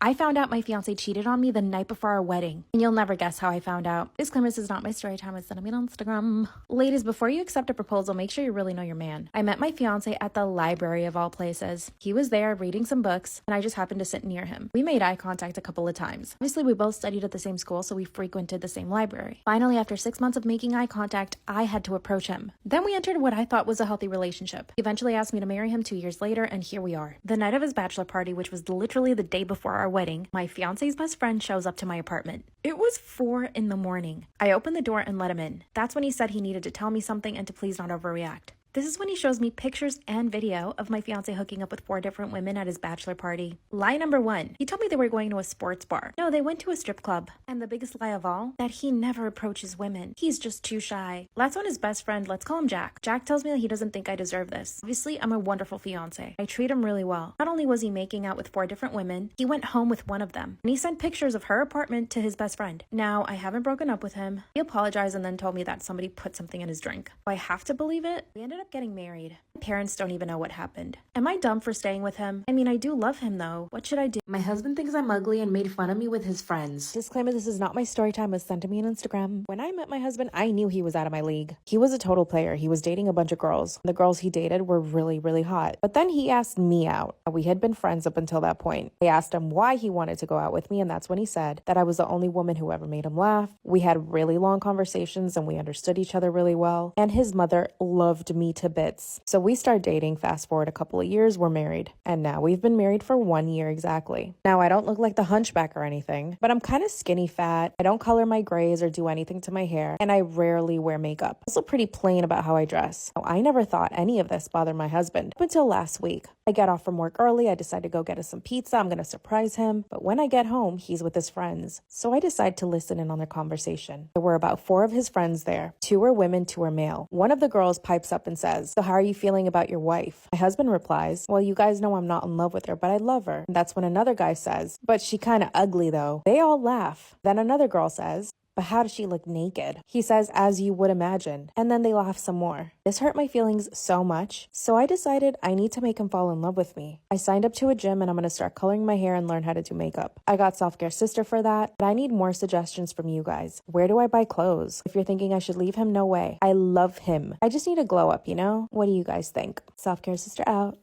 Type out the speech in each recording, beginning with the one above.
I found out my fiance cheated on me the night before our wedding, and you'll never guess how I found out. Disclaimer, this is not my story time. It's sending me on Instagram. Ladies, before you accept a proposal, make sure you really know your man. I met my fiance at the library of all places. He was there reading some books, and I just happened to sit near him. We made eye contact a couple of times. Obviously, we both studied at the same school, so we frequented the same library. Finally, after 6 months of making eye contact, I had to approach him. Then we entered what I thought was a healthy relationship. He eventually asked me to marry him 2 years later, and here we are. The night of his bachelor party, which was literally the day before our wedding, my fiance's best friend shows up to my apartment. It was 4 in the morning. I opened the door and let him in. That's when he said he needed to tell me something and to please not overreact. This is when he shows me pictures and video of my fiance hooking up with 4 different women at his bachelor party. Lie number 1. He told me they were going to a sports bar. No, they went to a strip club. And the biggest lie of all, that he never approaches women. He's just too shy. That's when his best friend, let's call him Jack. Jack tells me that he doesn't think I deserve this. Obviously, I'm a wonderful fiance. I treat him really well. Not only was he making out with 4 different women, he went home with one of them. And he sent pictures of her apartment to his best friend. Now, I haven't broken up with him. He apologized and then told me that somebody put something in his drink. Do I have to believe it? We ended up getting married. My parents don't even know what happened. Am I dumb for staying with him? I mean, I do love him though. What should I do? My husband thinks I'm ugly and made fun of me with his friends. Disclaimer, this is not my story time. It was sent to me on Instagram. When I met my husband, I knew he was out of my league. He was a total player. He was dating a bunch of girls. The girls he dated were really, really hot. But then he asked me out. We had been friends up until that point. I asked him why he wanted to go out with me, and that's when he said that I was the only woman who ever made him laugh. We had really long conversations and we understood each other really well. And his mother loved me to bits. So we started dating. Fast forward a couple of years, we're married. And now we've been married for 1 year exactly. Now, I don't look like the hunchback or anything, but I'm kind of skinny fat. I don't color my grays or do anything to my hair, and I rarely wear makeup. I'm also pretty plain about how I dress. Now, I never thought any of this bothered my husband up until last week. I get off from work early. I decide to go get us some pizza. I'm going to surprise him. But when I get home, he's with his friends. So I decide to listen in on their conversation. There were about 4 of his friends there. 2 were women, 2 were male. One of the girls pipes up and says, "So how are you feeling about your wife?" My husband replies, "Well, you guys know I'm not in love with her, but I love her." And that's when another guy says, "But she kind of ugly though." They all laugh. Then another girl says, "But how does she look naked?" He says, "As you would imagine." And then they laugh some more. This hurt my feelings so much. So I decided I need to make him fall in love with me. I signed up to a gym and I'm going to start coloring my hair and learn how to do makeup. I got Self-Care Sister for that, but I need more suggestions from you guys. Where do I buy clothes? If you're thinking I should leave him, no way. I love him. I just need a glow up, you know? What do you guys think? Self-Care Sister out.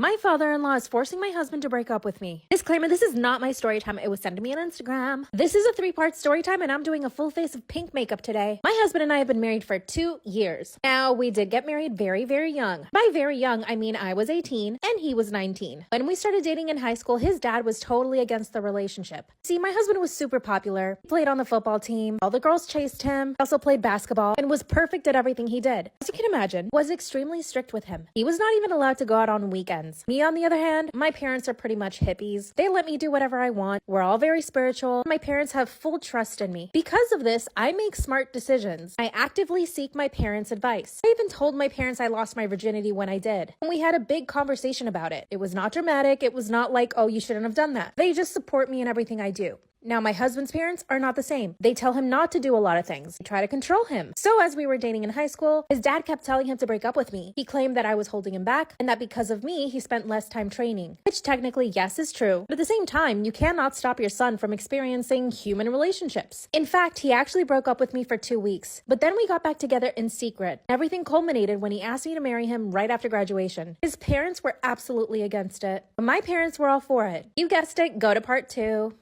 My father-in-law is forcing my husband to break up with me. Disclaimer, this is not my story time. It was sent to me on Instagram. This is a 3-part story time, and I'm doing a full face of pink makeup today. My husband and I have been married for 2 years. Now, we did get married very, very young. By very young, I mean I was 18 and he was 19. When we started dating in high school, his dad was totally against the relationship. See, my husband was super popular. He played on the football team. All the girls chased him. He also played basketball and was perfect at everything he did. As you can imagine, was extremely strict with him. He was not even allowed to go out on weekends. Me, on the other hand, my parents are pretty much hippies. They let me do whatever I want. We're all very spiritual. My parents have full trust in me. Because of this, I make smart decisions. I actively seek my parents' advice. I even told my parents I lost my virginity when I did. And we had a big conversation about it. It was not dramatic. It was not like, "Oh, you shouldn't have done that." They just support me in everything I do. Now, my husband's parents are not the same. They tell him not to do a lot of things. They try to control him. So as we were dating in high school, his dad kept telling him to break up with me. He claimed that I was holding him back and that because of me, he spent less time training, which technically, yes, is true. But at the same time, you cannot stop your son from experiencing human relationships. In fact, he actually broke up with me for 2 weeks, but then we got back together in secret. Everything culminated when he asked me to marry him right after graduation. His parents were absolutely against it, but my parents were all for it. You guessed it, go to part 2.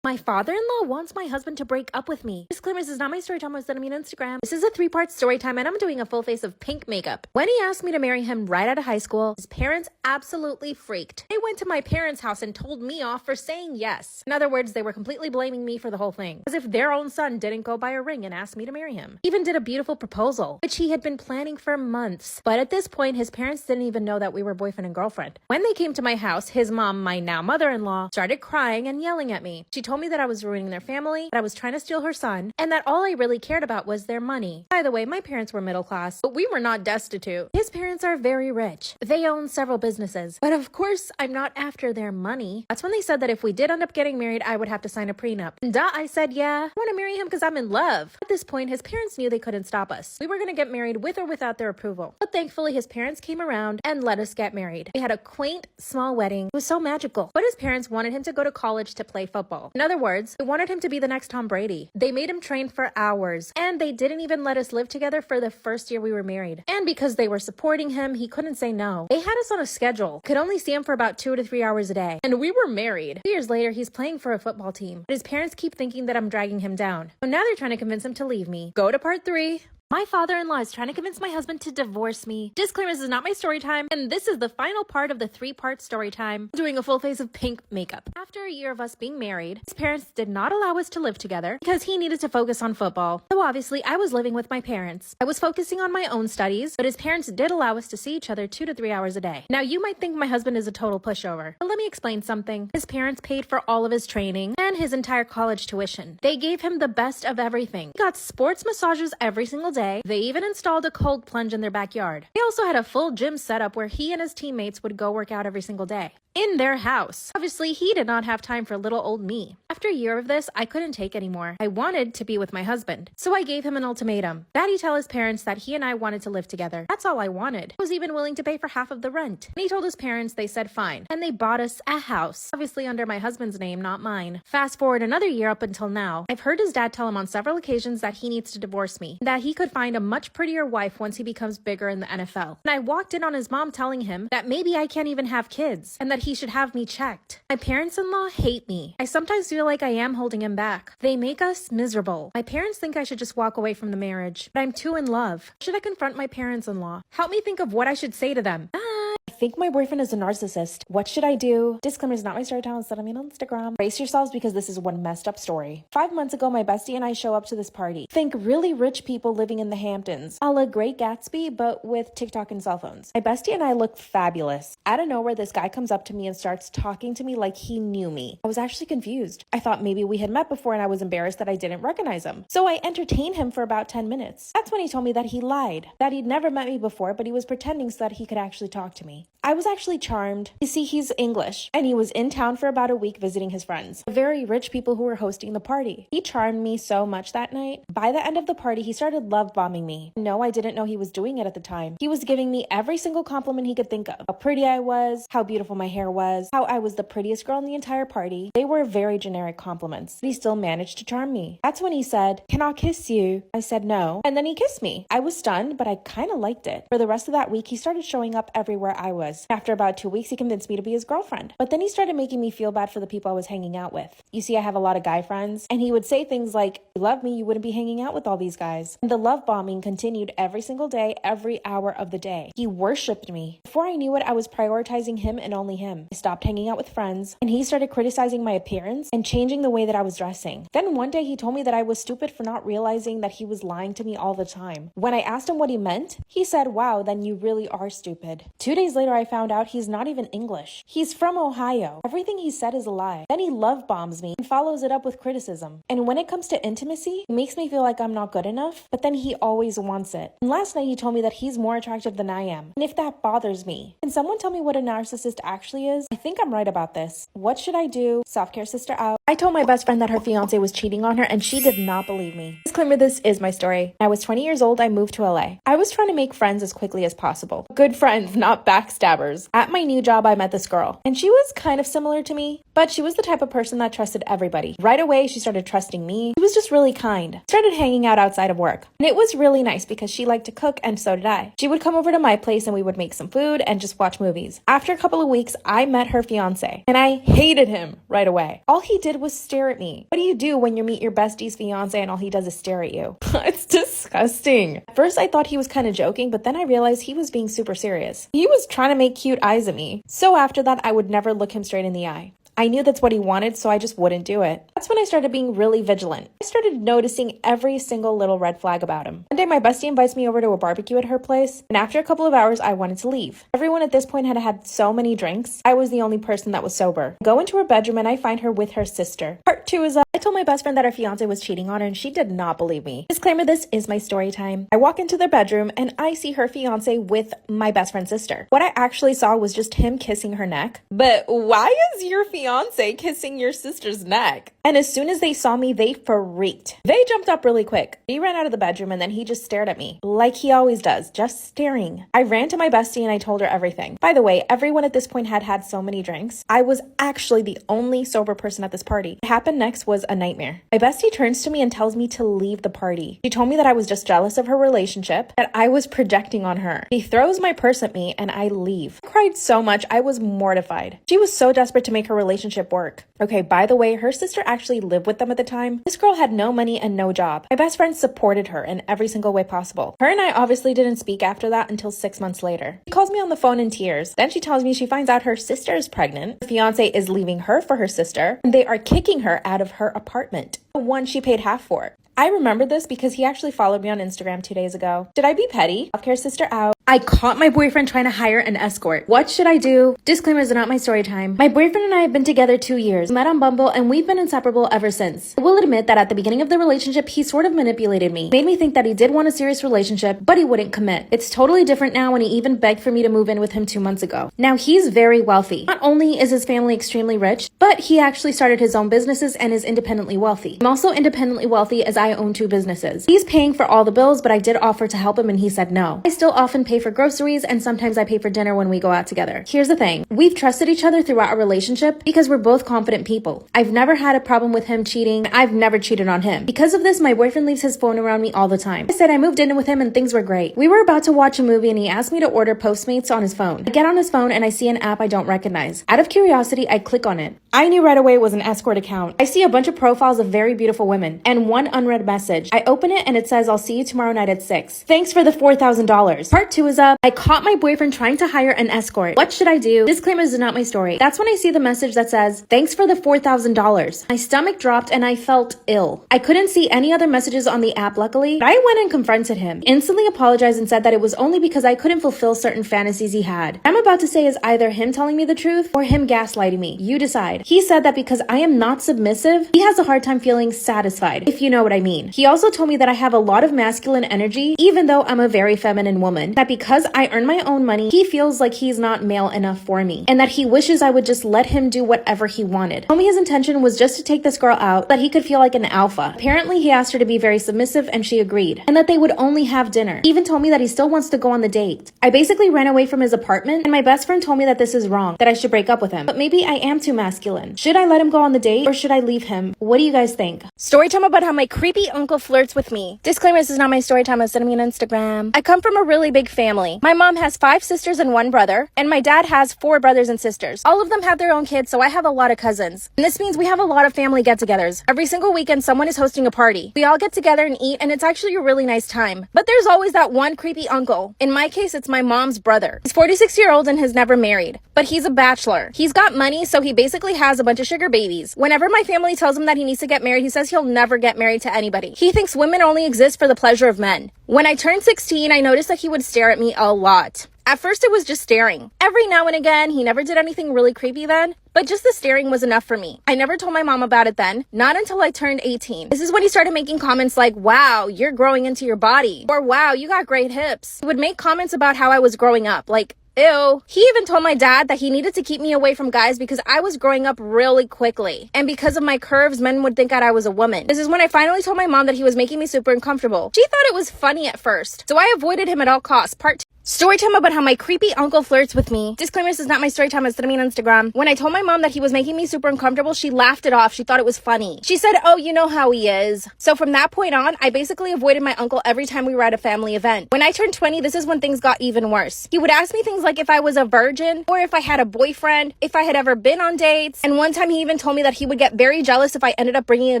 My father-in-law wants my husband to break up with me. Disclaimer, this is not my story time. I was sending me on Instagram. This is a 3-part story time, and I'm doing a full face of pink makeup. When he asked me to marry him right out of high school, his parents absolutely freaked. They went to my parents' house and told me off for saying yes. In other words, they were completely blaming me for the whole thing, as if their own son didn't go buy a ring and ask me to marry him. He even did a beautiful proposal, which he had been planning for months. But at this point, his parents didn't even know that we were boyfriend and girlfriend. When they came to my house, his mom, my now mother-in-law, started crying and yelling at me. She told told me that I was ruining their family, that I was trying to steal her son, and that all I really cared about was their money. By the way, my parents were middle class, but we were not destitute. His parents are very rich. They own several businesses. But of course, I'm not after their money. That's when they said that if we did end up getting married, I would have to sign a prenup. And I said, yeah, I want to marry him because I'm in love. At this point, his parents knew they couldn't stop us. We were going to get married with or without their approval. But thankfully, his parents came around and let us get married. We had a quaint, small wedding. It was so magical. But his parents wanted him to go to college to play football. In other words, they wanted him to be the next Tom Brady. They made him train for hours, and they didn't even let us live together for the first year we were married. And because they were supporting him, he couldn't say no. They had us on a schedule. Could only see him for about 2 to 3 hours a day. And we were married. 2 years later, he's playing for a football team. But his parents keep thinking that I'm dragging him down. So now they're trying to convince him to leave me. Go to part 3. My father-in-law is trying to convince my husband to divorce me. Disclaimer, this is not my story time, and this is the final part of the 3-part story time. I'm doing a full face of pink makeup. After a year of us being married, his parents did not allow us to live together because he needed to focus on football. So obviously, I was living with my parents. I was focusing on my own studies, but his parents did allow us to see each other 2 to 3 hours a day. Now, you might think my husband is a total pushover, but let me explain something. His parents paid for all of his training and his entire college tuition. They gave him the best of everything. He got sports massages every single day. They even installed a cold plunge in their backyard. They also had a full gym setup where he and his teammates would go work out every single day. In their house. Obviously, he did not have time for little old me. After a year of this, I couldn't take anymore. I wanted to be with my husband. So I gave him an ultimatum. That he tell his parents that he and I wanted to live together. That's all I wanted. I was even willing to pay for half of the rent. And he told his parents, they said fine. And they bought us a house. Obviously under my husband's name, not mine. Fast forward another year up until now. I've heard his dad tell him on several occasions that he needs to divorce me. That he could find a much prettier wife once he becomes bigger in the NFL. And I walked in on his mom telling him that maybe I can't even have kids. And that he should have me checked. My parents-in-law hate me. I sometimes feel like I am holding him back. They make us miserable. My parents think I should just walk away from the marriage, but I'm too in love. Should I confront my parents-in-law? Help me think of what I should say to them. I think my boyfriend is a narcissist. What should I do? Disclaimer, is not my story time. Instead, I'm on Instagram. Brace yourselves because this is one messed up story. 5 months ago, my bestie and I show up to this party. Think really rich people living in the Hamptons. A la Great Gatsby, but with TikTok and cell phones. My bestie and I look fabulous. Out of nowhere, this guy comes up to me and starts talking to me like he knew me. I was actually confused. I thought maybe we had met before and I was embarrassed that I didn't recognize him. So I entertained him for about 10 minutes. That's when he told me that he lied. That he'd never met me before, but he was pretending so that he could actually talk to me. I was actually charmed. You see, he's English, and he was in town for about a week visiting his friends, very rich people who were hosting the party. He charmed me so much that night. By the end of the party, he started love bombing me. No, I didn't know he was doing it at the time. He was giving me every single compliment he could think of. How pretty I was, how beautiful my hair was, how I was the prettiest girl in the entire party. They were very generic compliments, but he still managed to charm me. That's when he said, "Can I kiss you?" I said no, and then he kissed me. I was stunned, but I kind of liked it. For the rest of that week, he started showing up everywhere I was. After about 2 weeks, he convinced me to be his girlfriend. But then he started making me feel bad for the people I was hanging out with. You see, I have a lot of guy friends, and he would say things like, "If you love me, you wouldn't be hanging out with all these guys." And the love bombing continued every single day, every hour of the day. He worshipped me. Before I knew it, I was prioritizing him and only him. I stopped hanging out with friends, and he started criticizing my appearance and changing the way that I was dressing. Then one day he told me that I was stupid for not realizing that he was lying to me all the time. When I asked him what he meant, he said, "Wow, then you really are stupid." 2 days later, I found out he's not even English. He's from Ohio. Everything he said is a lie. Then he love bombs me and follows it up with criticism. And when it comes to intimacy, he makes me feel like I'm not good enough, but then he always wants it. And last night he told me that he's more attractive than I am. And if that bothers me, can someone tell me what a narcissist actually is? I think I'm right about this. What should I do? Self-care sister out. I told my best friend that her fiance was cheating on her and she did not believe me. Disclaimer, this is my story. When I was 20 years old, I moved to LA. I was trying to make friends as quickly as possible. Good friends, not backstabbers. At my new job, I met this girl, and she was kind of similar to me, but she was the type of person that trusted everybody. Right away, she started trusting me. She was just really kind. Started hanging out outside of work, and it was really nice because she liked to cook and so did I. She would come over to my place and we would make some food and just watch movies. After a couple of weeks, I met her fiance, and I hated him right away. All he did was stare at me. What do you do when you meet your bestie's fiance and all he does is stare at you? It's disgusting. At first, I thought he was kind of joking, but then I realized he was being super serious. He was trying to make cute eyes at me. So after that, I would never look him straight in the eye. I knew that's what he wanted, so I just wouldn't do it. That's when I started being really vigilant. I started noticing every single little red flag about him. One day, my bestie invites me over to a barbecue at her place, and after a couple of hours, I wanted to leave. Everyone at this point had had so many drinks, I was the only person that was sober. I go into her bedroom and I find her with her sister. Part Part 2 is I told my best friend that her fiance was cheating on her and she did not believe me. Disclaimer, this is my story time. I walk into their bedroom and I see her fiance with my best friend's sister. What I actually saw was just him kissing her neck. But why is your fiance kissing your sister's neck? And as soon as they saw me, they freaked. They jumped up really quick. He ran out of the bedroom and then he just stared at me. Like he always does, just staring. I ran to my bestie and I told her everything. By the way, everyone at this point had had so many drinks. I was actually the only sober person at this party. What happened next was a nightmare. My bestie turns to me and tells me to leave the party. She told me that I was just jealous of her relationship, that I was projecting on her. She throws my purse at me and I leave. I cried so much, I was mortified. She was so desperate to make her relationship work. Okay, by the way, her sister actually lived with them at the time. This girl had no money and no job. My best friend supported her in every single way possible. Her and I obviously didn't speak after that until 6 months later. She calls me on the phone in tears. Then she tells me she finds out her sister is pregnant. Her fiance is leaving her for her sister, and they are kicking her out of her apartment, the one she paid half for. I remember this because he actually followed me on Instagram 2 days ago. Should I be petty? Self-care sister out. I caught my boyfriend trying to hire an escort. What should I do? Disclaimer, is not my story time. My boyfriend and I have been together 2 years. We met on Bumble and we've been inseparable ever since. I will admit that at the beginning of the relationship, he sort of manipulated me. Made me think that he did want a serious relationship, but he wouldn't commit. It's totally different now, and he even begged for me to move in with him 2 months ago. Now he's very wealthy. Not only is his family extremely rich, but he actually started his own businesses and is independently wealthy. I'm also independently wealthy as I own 2 businesses. He's paying for all the bills, but I did offer to help him and he said no. I still often pay for groceries and sometimes I pay for dinner when we go out together. Here's the thing. We've trusted each other throughout our relationship because we're both confident people. I've never had a problem with him cheating. I've never cheated on him. Because of this, my boyfriend leaves his phone around me all the time. I said I moved in with him and things were great. We were about to watch a movie and he asked me to order Postmates on his phone. I get on his phone and I see an app I don't recognize. Out of curiosity, I click on it. I knew right away it was an Escort account. I see a bunch of profiles of very beautiful women and one unread message. I open it and it says, "I'll see you tomorrow night at 6. Thanks for the $4,000. Part 2 is up. I caught my boyfriend trying to hire an escort. What should I do? Disclaimer, is not my story. That's when I see the message that says, "Thanks for the $4,000. My stomach dropped and I felt ill. I couldn't see any other messages on the app, luckily, but I went and confronted him. Instantly apologized and said that it was only because I couldn't fulfill certain fantasies he had. What I'm about to say is either him telling me the truth or him gaslighting me. You decide. He said that because I am not submissive, he has a hard time feeling satisfied, if you know what I mean. He also told me that I have a lot of masculine energy, even though I'm a very feminine woman. That because I earn my own money, he feels like he's not male enough for me, and that he wishes I would just let him do whatever he wanted. Told me his intention was just to take this girl out, that he could feel like an alpha. Apparently, he asked her to be very submissive, and she agreed, and that they would only have dinner. He even told me that he still wants to go on the date. I basically ran away from his apartment, and my best friend told me that this is wrong, that I should break up with him. But maybe I am too masculine. Should I let him go on the date, or should I leave him? What do you guys think? Story time about how my creepy uncle flirts with me. Disclaimer, this is not my story time. Send me on Instagram. I come from a really big family. My mom has 5 sisters and 1 brother, and my dad has 4 brothers and sisters. All of them have their own kids, so I have a lot of cousins. And this means we have a lot of family get-togethers. Every single weekend, someone is hosting a party. We all get together and eat, and it's actually a really nice time. But there's always that one creepy uncle. In my case, it's my mom's brother. He's 46-year-old and has never married, but he's a bachelor. He's got money, so he basically has a bunch of sugar babies. Whenever my family tells him that he needs to get married, he says he'll never get married to anybody. He thinks women only exist for the pleasure of men. When I turned 16, I noticed that he would stare at me a lot. At first, it was just staring. Every now and again, he never did anything really creepy then, but just the staring was enough for me. I never told my mom about it then, not until I turned 18. This is when he started making comments like, "Wow, you're growing into your body," or "Wow, you got great hips." He would make comments about how I was growing up, like, "Ew." He even told my dad that he needed to keep me away from guys because I was growing up really quickly. And because of my curves, men would think that I was a woman. This is when I finally told my mom that he was making me super uncomfortable. She thought it was funny at first, so I avoided him at all costs. Part 2. Story time about how my creepy uncle flirts with me. Disclaimer, this is not my story time. It's me on Instagram. When I told my mom that he was making me super uncomfortable, she laughed it off. She thought it was funny. She said, "Oh, you know how he is." So from that point on, I basically avoided my uncle every time we were at a family event. When I turned 20, this is when things got even worse. He would ask me things like if I was a virgin, or if I had a boyfriend, if I had ever been on dates. And one time he even told me that he would get very jealous if I ended up bringing a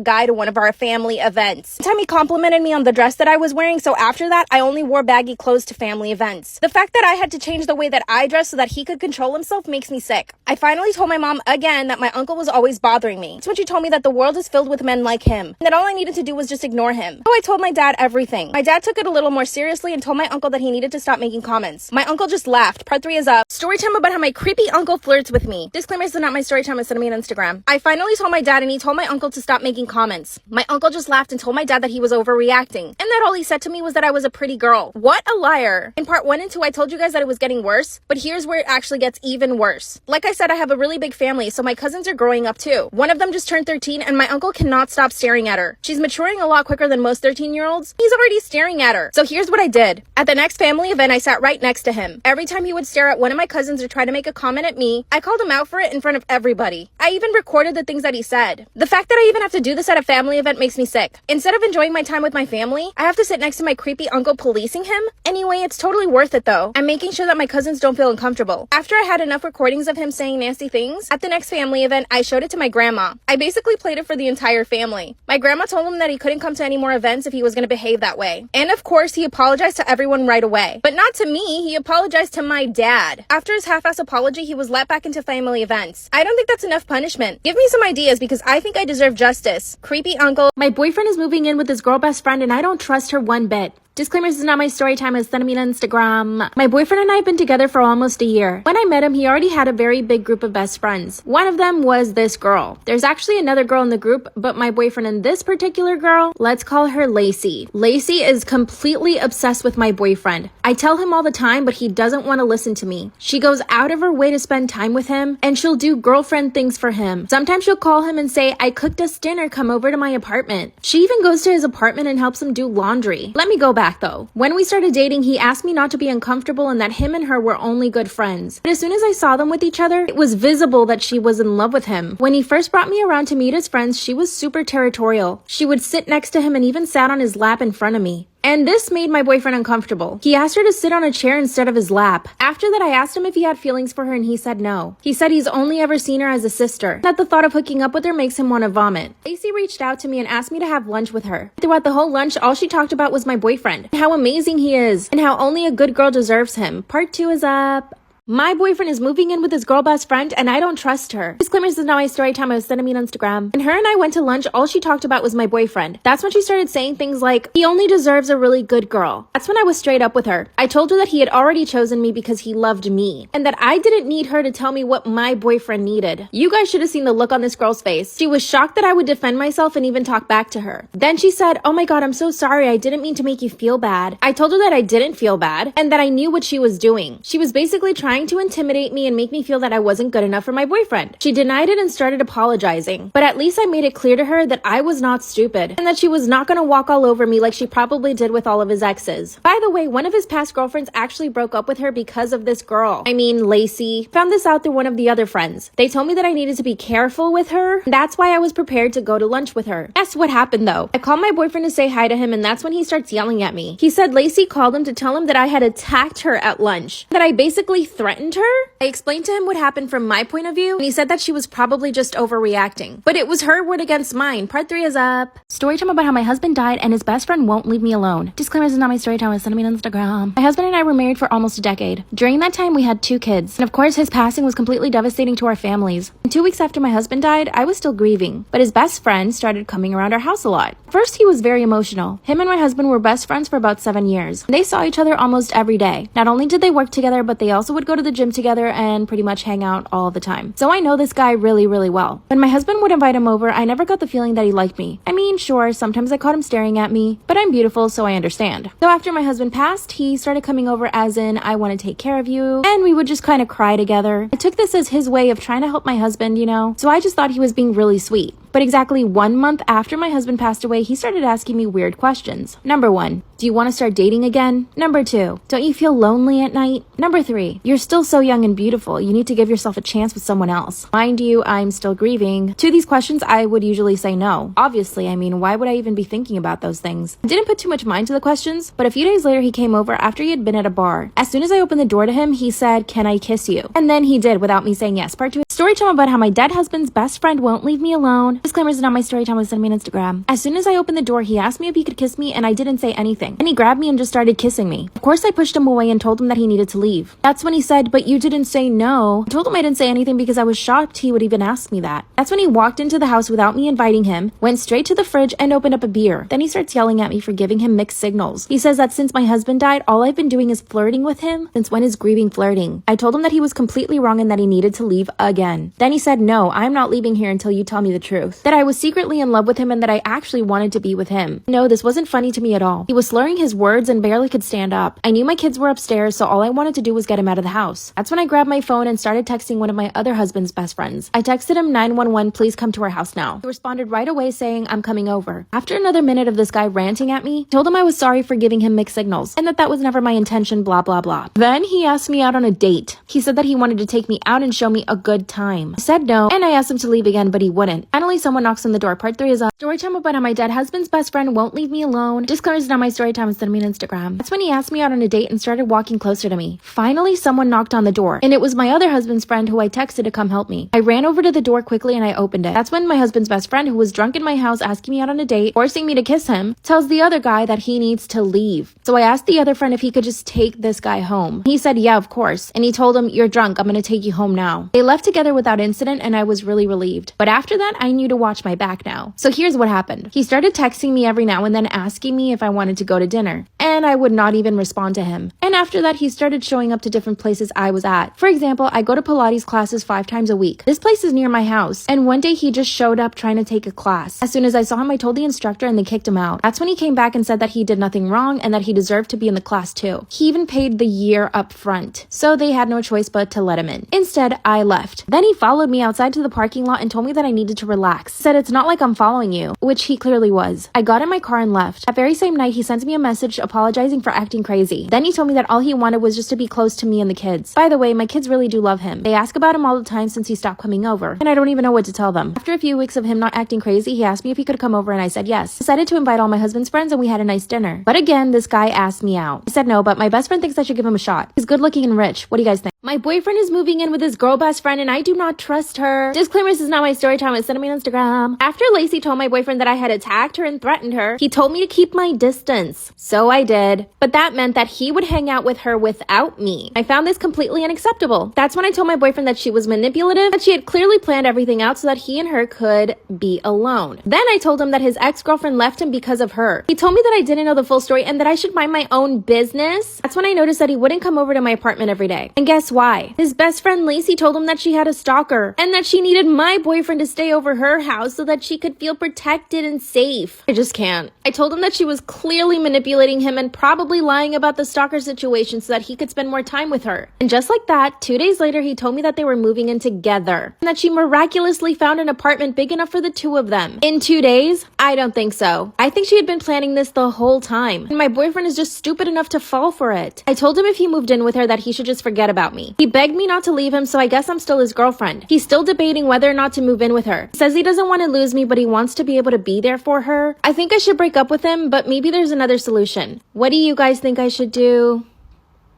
guy to one of our family events. One time he complimented me on the dress that I was wearing, so after that, I only wore baggy clothes to family events. dress. The fact that I had to change the way that I dress so that he could control himself makes me sick. I finally told my mom again that my uncle was always bothering me. That's when she told me that the world is filled with men like him, and that all I needed to do was just ignore him. So I told my dad everything. My dad took it a little more seriously and told my uncle that he needed to stop making comments. My uncle just laughed. Part 3 is up. Story time about how my creepy uncle flirts with me. Disclaimer, this is not my story time, it's sent me on Instagram. I finally told my dad and he told my uncle to stop making comments. My uncle just laughed and told my dad that he was overreacting, and that all he said to me was that I was a pretty girl. What a liar. In part 1 and 2, I told you guys that it was getting worse, but here's where it actually gets even worse. Like I said, I have a really big family, so my cousins are growing up too. One of them just turned 13 and my uncle cannot stop staring at her. She's maturing a lot quicker than most 13-year-olds. He's already staring at her. So here's what I did. At the next family event, I sat right next to him. Every time he would stare at one of my cousins or try to make a comment at me, I called him out for it in front of everybody. I even recorded the things that he said. The fact that I even have to do this at a family event makes me sick. Instead of enjoying my time with my family, I have to sit next to my creepy uncle policing him. Anyway, it's totally worth it though. I'm making sure that my cousins don't feel uncomfortable. After I had enough recordings of him saying nasty things, at the next family event, I showed it to my grandma. I basically played it for the entire family. My grandma told him that he couldn't come to any more events if he was going to behave that way. And of course, he apologized to everyone right away. But not to me, he apologized to my dad. After his half-ass apology, he was let back into family events. I don't think that's enough punishment. Give me some ideas because I think I deserve justice. Creepy uncle. My boyfriend is moving in with his girl best friend and I don't trust her one bit. Disclaimer, this is not my story time, it's sent me on Instagram. My boyfriend and I have been together for almost a year. When I met him, he already had a very big group of best friends. One of them was this girl. There's actually another girl in the group, but my boyfriend and this particular girl, let's call her Lacey. Lacey is completely obsessed with my boyfriend. I tell him all the time, but he doesn't want to listen to me. She goes out of her way to spend time with him, and she'll do girlfriend things for him. Sometimes she'll call him and say, I cooked us dinner, come over to my apartment. She even goes to his apartment and helps him do laundry. Let me go back though. When we started dating, he asked me not to be uncomfortable and that him and her were only good friends. But as soon as I saw them with each other, it was visible that she was in love with him. When he first brought me around to meet his friends, she was super territorial. She would sit next to him and even sat on his lap in front of me. And this made my boyfriend uncomfortable. He asked her to sit on a chair instead of his lap. After that, I asked him if he had feelings for her and he said no. He said he's only ever seen her as a sister, that the thought of hooking up with her makes him want to vomit. Lacey reached out to me and asked me to have lunch with her. Throughout the whole lunch, all she talked about was my boyfriend, and how amazing he is, and how only a good girl deserves him. Part 2 is up. My boyfriend is moving in with his girl best friend and I don't trust her. Disclaimer, this is not my story time, I was sending me on Instagram. And her and I went to lunch, all she talked about was my boyfriend. That's when she started saying things like, he only deserves a really good girl. That's when I was straight up with her. I told her that he had already chosen me because he loved me, and that I didn't need her to tell me what my boyfriend needed. You guys should have seen the look on this girl's face. She was shocked that I would defend myself and even talk back to her. Then she said, oh my god, I'm so sorry, I didn't mean to make you feel bad. I told her that I didn't feel bad and that I knew what she was doing. She was basically trying to intimidate me and make me feel that I wasn't good enough for my boyfriend. She denied it and started apologizing, but at least I made it clear to her that I was not stupid and that she was not going to walk all over me like she probably did with all of his exes. By the way, one of his past girlfriends actually broke up with her because of this girl. I mean, Lacey. Found this out through one of the other friends. They told me that I needed to be careful with her. That's why I was prepared to go to lunch with her. Guess what happened though? I called my boyfriend to say hi to him, and that's when he starts yelling at me. He said Lacey called him to tell him that I had attacked her at lunch, that I basically threatened her. I explained to him what happened from my point of view, and he said that she was probably just overreacting. But it was her word against mine. Part 3 is up. Story time about how my husband died and his best friend won't leave me alone. Disclaimer, this is not my story time, it's sent me on Instagram. My husband and I were married for almost a decade. During that time, we had 2 kids. And of course, his passing was completely devastating to our families. And 2 weeks after my husband died, I was still grieving. But his best friend started coming around our house a lot. First, he was very emotional. Him and my husband were best friends for about 7 years. They saw each other almost every day. Not only did they work together, but they also would go to the gym together and pretty much hang out all the time. So I know this guy really, really well. When my husband would invite him over, I never got the feeling that he liked me. I mean, sure, sometimes I caught him staring at me, but I'm beautiful, so I understand. So after my husband passed, he started coming over as in, I want to take care of you, and we would just kind of cry together. I took this as his way of trying to help my husband, you know, so I just thought he was being really sweet. But exactly 1 month after my husband passed away, he started asking me weird questions. Number 1, do you want to start dating again? Number 2, don't you feel lonely at night? Number 3, you're still so young and beautiful. You need to give yourself a chance with someone else. Mind you, I'm still grieving. To these questions, I would usually say no. Obviously, I mean, why would I even be thinking about those things? I didn't put too much mind to the questions, but a few days later, he came over after he had been at a bar. As soon as I opened the door to him, he said, can I kiss you? And then he did without me saying yes. Part 2, story time about how my dead husband's best friend won't leave me alone. Disclaimer, is not my story time, was sending me on Instagram. As soon as I opened the door, he asked me if he could kiss me and I didn't say anything. And he grabbed me and just started kissing me. Of course I pushed him away and told him that he needed to leave. That's when he said, but you didn't say no. I told him I didn't say anything because I was shocked he would even ask me that. That's when he walked into the house without me inviting him, went straight to the fridge and opened up a beer. Then he starts yelling at me for giving him mixed signals. He says that since my husband died, all I've been doing is flirting with him. Since when is grieving flirting? I told him that he was completely wrong and that he needed to leave again. Then he said, no, I'm not leaving here until you tell me the truth. That I was secretly in love with him and that I actually wanted to be with him. No, this wasn't funny to me at all. He was slurring his words and barely could stand up. I knew my kids were upstairs, so all I wanted to do was get him out of the house. That's when I grabbed my phone and started texting one of my other husband's best friends. I texted him 911, please come to our house now. He responded right away saying, I'm coming over. After another minute of this guy ranting at me, I told him I was sorry for giving him mixed signals and that was never my intention, blah, blah, blah. Then he asked me out on a date. He said that he wanted to take me out and show me a good time. I said no, and I asked him to leave again, but he wouldn't. Finally, someone knocks on the door. Part 3 is story time about how my dead husband's best friend won't leave me alone. Disclaimer, is not my story time, send me on Instagram. That's when he asked me out on a date and started walking closer to me. Finally, someone knocked on the door, and it was my other husband's friend who I texted to come help me. I ran over to the door quickly and I opened it. That's when my husband's best friend, who was drunk in my house asking me out on a date, forcing me to kiss him, tells the other guy that he needs to leave. So I asked the other friend if he could just take this guy home. He said, yeah, of course. And he told him, you're drunk, I'm gonna take you home now. They left together without incident and I was really relieved. But after that, I knew to watch my back now. So here's what happened. He started texting me every now and then asking me if I wanted to go to dinner. And I would not even respond to him. And after that, he started showing up to different places I was at. For example, I go to Pilates classes 5 times a week. This place is near my house. And one day he just showed up trying to take a class. As soon as I saw him, I told the instructor and they kicked him out. That's when he came back and said that he did nothing wrong and that he deserved to be in the class too. He even paid the year up front. So they had no choice but to let him in. Instead, I left. Then he followed me outside to the parking lot and told me that I needed to relax. Said it's not like I'm following you, which he clearly was. I got in my car and left. That very same night, he sent me a message apologizing for acting crazy. Then he told me that all he wanted was just to be close to me and the kids. By the way, my kids really do love him. They ask about him all the time since he stopped coming over, and I don't even know what to tell them. After a few weeks of him not acting crazy, he asked me if he could come over and I said yes. Decided to invite all my husband's friends and we had a nice dinner. But again, this guy asked me out. I said no, but my best friend thinks I should give him a shot. He's good looking and rich. What do you guys think? My boyfriend is moving in with his girl best friend and I do not trust her. Disclaimer, this is not my story time, it's sent me on Instagram. After Lacey told my boyfriend that I had attacked her and threatened her, he told me to keep my distance. So I did. But that meant that he would hang out with her without me. I found this completely unacceptable. That's when I told my boyfriend that she was manipulative, that she had clearly planned everything out so that he and her could be alone. Then I told him that his ex-girlfriend left him because of her. He told me that I didn't know the full story and that I should mind my own business. That's when I noticed that he wouldn't come over to my apartment every day. And guess why? His best friend Lacey told him that she had a stalker and that she needed my boyfriend to stay over her house so that she could feel protected and safe. I just can't. I told him that she was clearly manipulating him and probably lying about the stalker situation so that he could spend more time with her. And just like that, 2 days later, he told me that they were moving in together and that she miraculously found an apartment big enough for the two of them. In 2 days? I don't think so. I think she had been planning this the whole time. And my boyfriend is just stupid enough to fall for it. I told him if he moved in with her that he should just forget about me. He begged me not to leave him, so I guess I'm still his girlfriend. He's still debating whether or not to move in with her. He says he doesn't want to lose me, but he wants to be able to be there for her. I think I should break up with him, but maybe there's another solution. What do you guys think I should do?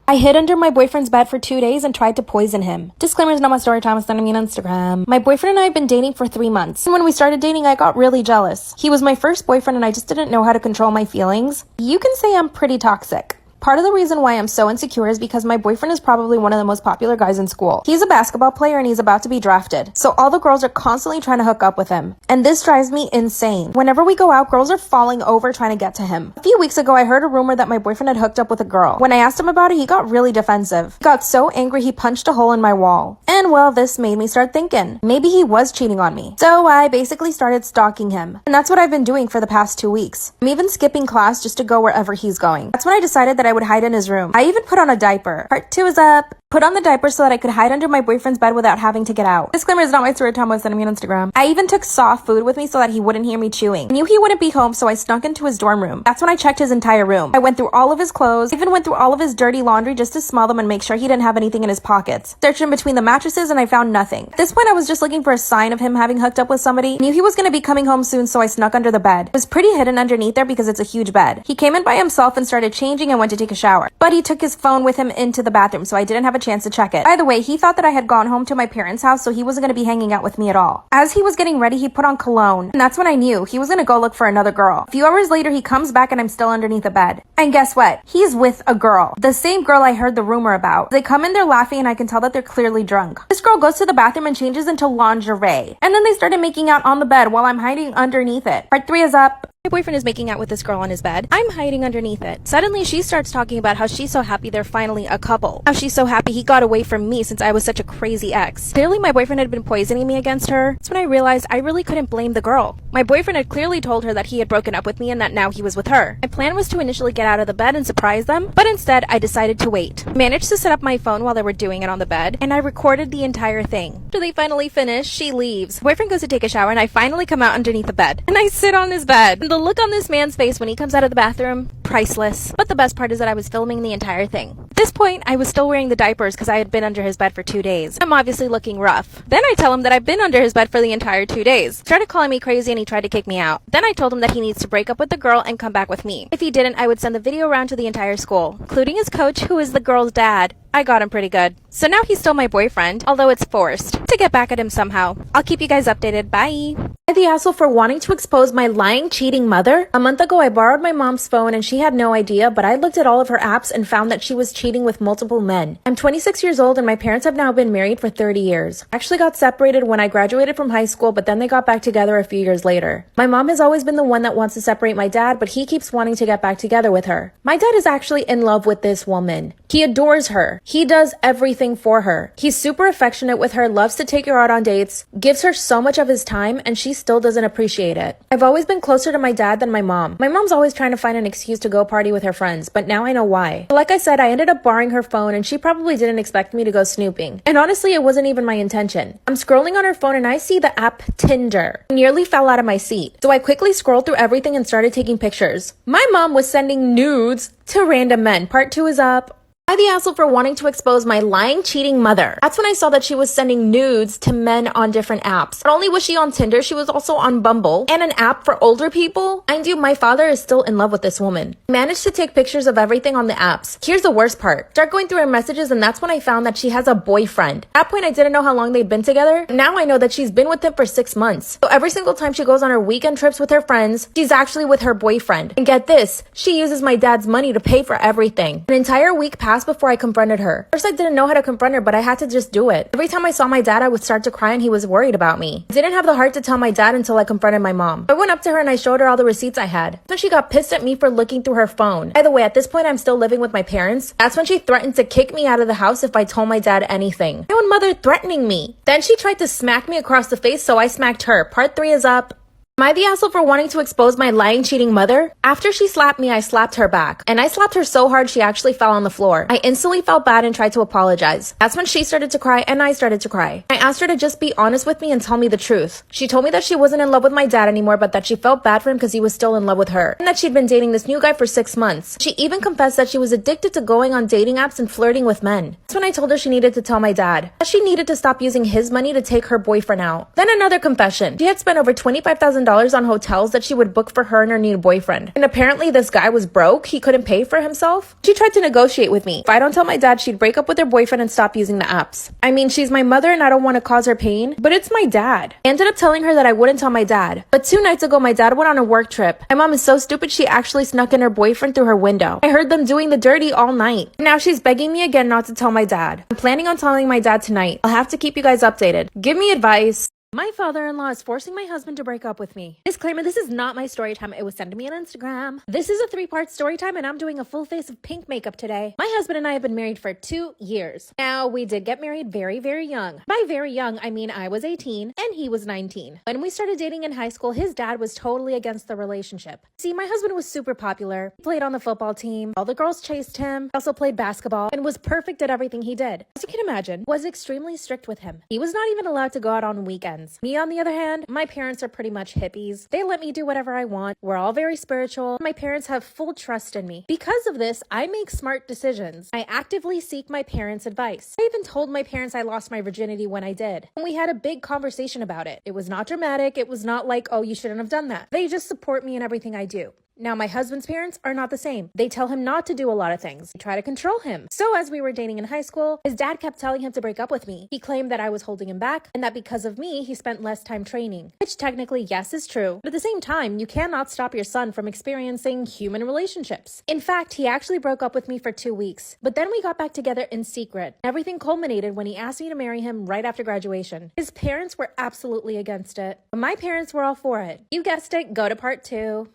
I hid under my boyfriend's bed for 2 days and tried to poison him. Disclaimer, is not my story time, sending me on Instagram. My boyfriend and I have been dating for 3 months. And when we started dating, I got really jealous. He was my first boyfriend and I just didn't know how to control my feelings. You can say I'm pretty toxic. Part of the reason why I'm so insecure is because my boyfriend is probably one of the most popular guys in school. He's a basketball player and he's about to be drafted. So all the girls are constantly trying to hook up with him. And this drives me insane. Whenever we go out, girls are falling over trying to get to him. A few weeks ago, I heard a rumor that my boyfriend had hooked up with a girl. When I asked him about it, he got really defensive. He got so angry he punched a hole in my wall. And well, this made me start thinking, maybe he was cheating on me. So I basically started stalking him. And that's what I've been doing for the past 2 weeks. I'm even skipping class just to go wherever he's going. That's when I decided that I would hide in his room. I even put on a diaper. Part 2 is up. Put on the diaper so that I could hide under my boyfriend's bed without having to get out. Disclaimer, is not my story time, was sending me on Instagram. I even took soft food with me so that he wouldn't hear me chewing. I knew he wouldn't be home, so I snuck into his dorm room. That's when I checked his entire room. I went through all of his clothes, even went through all of his dirty laundry just to smell them and make sure he didn't have anything in his pockets. Searched in between the mattresses and I found nothing. At this point, I was just looking for a sign of him having hooked up with somebody. I knew he was going to be coming home soon, so I snuck under the bed. It was pretty hidden underneath there because it's a huge bed. He came in by himself and started changing and went to take take a shower. But he took his phone with him into the bathroom, so I didn't have a chance to check it. By the way, he thought that I had gone home to my parents' house, so he wasn't going to be hanging out with me at all. As he was getting ready, he put on cologne, and that's when I knew he was going to go look for another girl. A few hours later, he comes back and I'm still underneath the bed. And guess what? He's with a girl. The same girl I heard the rumor about. They come in there laughing and I can tell that they're clearly drunk. This girl goes to the bathroom and changes into lingerie. And then they started making out on the bed while I'm hiding underneath it. Part 3 is up. My boyfriend is making out with this girl on his bed. I'm hiding underneath it. Suddenly, she starts talking about how she's so happy they're finally a couple. How she's so happy he got away from me since I was such a crazy ex. Clearly, my boyfriend had been poisoning me against her. That's when I realized I really couldn't blame the girl. My boyfriend had clearly told her that he had broken up with me and that now he was with her. My plan was to initially get out of the bed and surprise them, but instead, I decided to wait. I managed to set up my phone while they were doing it on the bed, and I recorded the entire thing. After they finally finish, she leaves. My boyfriend goes to take a shower, and I finally come out underneath the bed. And I sit on his bed. And the look on this man's face when he comes out of the bathroom, priceless. But the best part is that I was filming the entire thing. At this point, I was still wearing the diapers because I had been under his bed for 2 days. I'm obviously looking rough. Then I tell him that I've been under his bed for the entire 2 days. He started calling me crazy and he tried to kick me out. Then I told him that he needs to break up with the girl and come back with me. If he didn't, I would send the video around to the entire school, including his coach, who is the girl's dad. I got him pretty good. So now he's still my boyfriend, although it's forced, to get back at him somehow. I'll keep you guys updated. Bye. The asshole for wanting to expose my lying, cheating mother. A month ago, I borrowed my mom's phone and she had no idea, but I looked at all of her apps and found that she was cheating with multiple men. I'm 26 years old and my parents have now been married for 30 years. I actually got separated when I graduated from high school, but then they got back together a few years later. My mom has always been the one that wants to separate my dad, but he keeps wanting to get back together with her. My dad is actually in love with this woman. He adores her. He does everything for her. He's super affectionate with her, loves to take her out on dates, gives her so much of his time, and she still doesn't appreciate it. I've always been closer to my dad than my mom. My mom's always trying to find an excuse to go party with her friends, but now I know why. Like I said, I ended up borrowing her phone and she probably didn't expect me to go snooping. And honestly, it wasn't even my intention. I'm scrolling on her phone and I see the app Tinder. I nearly fell out of my seat. So I quickly scrolled through everything and started taking pictures. My mom was sending nudes to random men. Part 2 is up. I the asshole for wanting to expose my lying, cheating mother. That's when I saw that she was sending nudes to men on different apps. Not only was she on Tinder, she was also on Bumble and an app for older people. Mind you, my father is still in love with this woman. I managed to take pictures of everything on the apps. Here's the worst part. Start going through her messages and that's when I found that she has a boyfriend. At that point, I didn't know how long they'd been together. Now I know that she's been with him for 6 months. So every single time she goes on her weekend trips with her friends, she's actually with her boyfriend. And get this, she uses my dad's money to pay for everything. An entire week passed before I confronted her. First, I didn't know how to confront her, but I had to just do it. Every time I saw my dad, I would start to cry and he was worried about me. I didn't have the heart to tell my dad until I confronted my mom. I went up to her and I showed her all the receipts I had. Then she got pissed at me for looking through her phone. By the way, at this point, I'm still living with my parents. That's when she threatened to kick me out of the house if I told my dad anything. My own mother threatening me. Then she tried to smack me across the face, so I smacked her. Part 3 is up. Am I the asshole for wanting to expose my lying, cheating mother? After she slapped me, I slapped her back. And I slapped her so hard she actually fell on the floor. I instantly felt bad and tried to apologize. That's when she started to cry and I started to cry. I asked her to just be honest with me and tell me the truth. She told me that she wasn't in love with my dad anymore, but that she felt bad for him because he was still in love with her. And that she'd been dating this new guy for 6 months. She even confessed that she was addicted to going on dating apps and flirting with men. That's when I told her she needed to tell my dad. That she needed to stop using his money to take her boyfriend out. Then another confession. She had spent over $25,000 on hotels that she would book for her and her new boyfriend. And apparently this guy was broke. He couldn't pay for himself. She tried to negotiate with me. If I don't tell my dad, she'd break up with her boyfriend and stop using the apps. I mean, she's my mother and I don't want to cause her pain, but it's my dad. I ended up telling her that I wouldn't tell my dad. But 2 nights ago, my dad went on a work trip. My mom is so stupid, she actually snuck in her boyfriend through her window. I heard them doing the dirty all night. Now she's begging me again not to tell my dad. I'm planning on telling my dad tonight. I'll have to keep you guys updated. Give me advice. My father-in-law is forcing my husband to break up with me. Disclaimer, this is not my story time. It was sent to me on Instagram. This is a 3-part story time and I'm doing a full face of pink makeup today. My husband and I have been married for 2 years. Now, we did get married very, very young. By very young, I mean I was 18 and he was 19. When we started dating in high school, his dad was totally against the relationship. See, my husband was super popular. He played on the football team. All the girls chased him. He also played basketball and was perfect at everything he did. As you can imagine, was extremely strict with him. He was not even allowed to go out on weekends. Me, on the other hand, my parents are pretty much hippies. They let me do whatever I want. We're all very spiritual. My parents have full trust in me. Because of this, I make smart decisions. I actively seek my parents' advice. I even told my parents I lost my virginity when I did. And we had a big conversation about it. It was not dramatic. It was not like, oh, you shouldn't have done that. They just support me in everything I do. Now, my husband's parents are not the same. They tell him not to do a lot of things. They try to control him. So as we were dating in high school, his dad kept telling him to break up with me. He claimed that I was holding him back and that because of me, he spent less time training. Which technically, yes, is true. But at the same time, you cannot stop your son from experiencing human relationships. In fact, he actually broke up with me for 2 weeks. But then we got back together in secret. Everything culminated when he asked me to marry him right after graduation. His parents were absolutely against it. But my parents were all for it. You guessed it, go to part 2.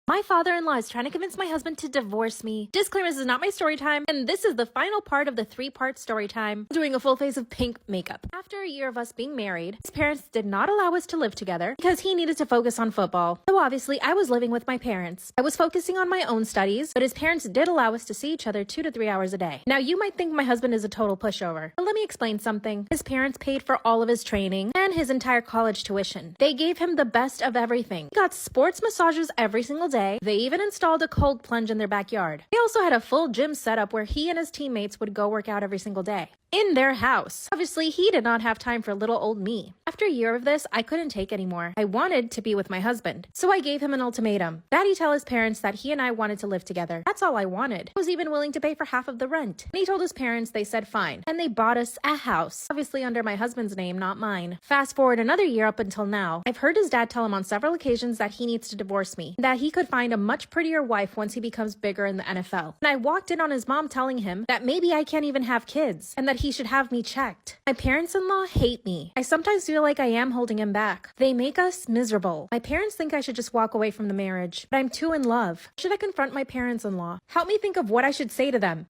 My father-in-law is trying to convince my husband to divorce me. Disclaimer, this is not my story time, and this is the final part of the 3-part story time. I'm doing a full face of pink makeup. After a year of us being married, his parents did not allow us to live together because he needed to focus on football. So obviously, I was living with my parents. I was focusing on my own studies, but his parents did allow us to see each other 2 to 3 hours a day. Now, you might think my husband is a total pushover, but let me explain something. His parents paid for all of his training and his entire college tuition. They gave him the best of everything. He got sports massages every single day. They even installed a cold plunge in their backyard. They also had a full gym setup where he and his teammates would go work out every single day in their house. Obviously, he did not have time for little old me. After a year of this, I couldn't take anymore. I wanted to be with my husband. So I gave him an ultimatum. That he tell his parents that he and I wanted to live together. That's all I wanted. I was even willing to pay for half of the rent. And he told his parents, they said fine. And they bought us a house. Obviously under my husband's name, not mine. Fast forward another year up until now. I've heard his dad tell him on several occasions that he needs to divorce me. That he could find a much prettier wife once he becomes bigger in the NFL. And I walked in on his mom telling him that maybe I can't even have kids. And that he should have me checked. My parents-in-law hate me. I sometimes feel like I am holding him back. They make us miserable. My parents think I should just walk away from the marriage, but I'm too in love. Should I confront my parents-in-law? Help me think of what I should say to them.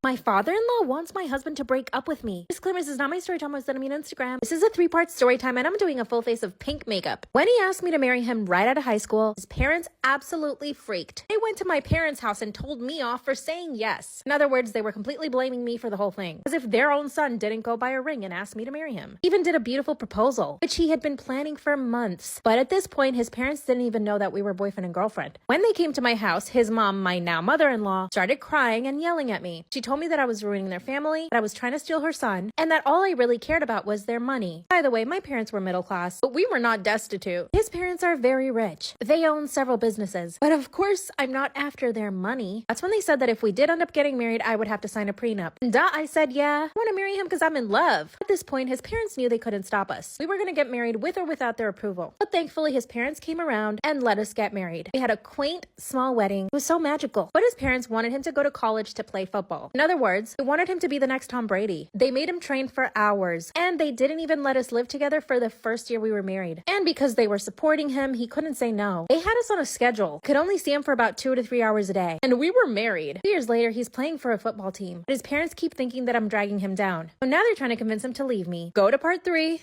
My father-in-law wants my husband to break up with me. Disclaimer, this is not my story time. I was sending me on Instagram. This is a 3-part story time, and I'm doing a full face of pink makeup. When he asked me to marry him right out of high school, his parents absolutely freaked. They went to my parents' house and told me off for saying yes. In other words, they were completely blaming me for the whole thing, as if their own son didn't go buy a ring and ask me to marry him. He even did a beautiful proposal, which he had been planning for months. But at this point, his parents didn't even know that we were boyfriend and girlfriend. When they came to my house, his mom, my now mother-in-law, started crying and yelling at me. She told me that I was ruining their family, that I was trying to steal her son, and that all I really cared about was their money. By the way, my parents were middle class, but we were not destitute. His parents are very rich. They own several businesses. But of course, I'm not after their money. That's when they said that if we did end up getting married, I would have to sign a prenup. And I said, yeah, I want to marry him because I'm in love. At this point, his parents knew they couldn't stop us. We were going to get married with or without their approval. But thankfully, his parents came around and let us get married. We had a quaint, small wedding. It was so magical. But his parents wanted him to go to college to play football. In other words, they wanted him to be the next Tom Brady. They made him train for hours, and they didn't even let us live together for the first year we were married. And because they were supporting him, he couldn't say no. They had us on a schedule. Could only see him for about 2 to 3 hours a day. And we were married. 2 years later, he's playing for a football team. But his parents keep thinking that I'm dragging him down. So now they're trying to convince him to leave me. Go to part 3.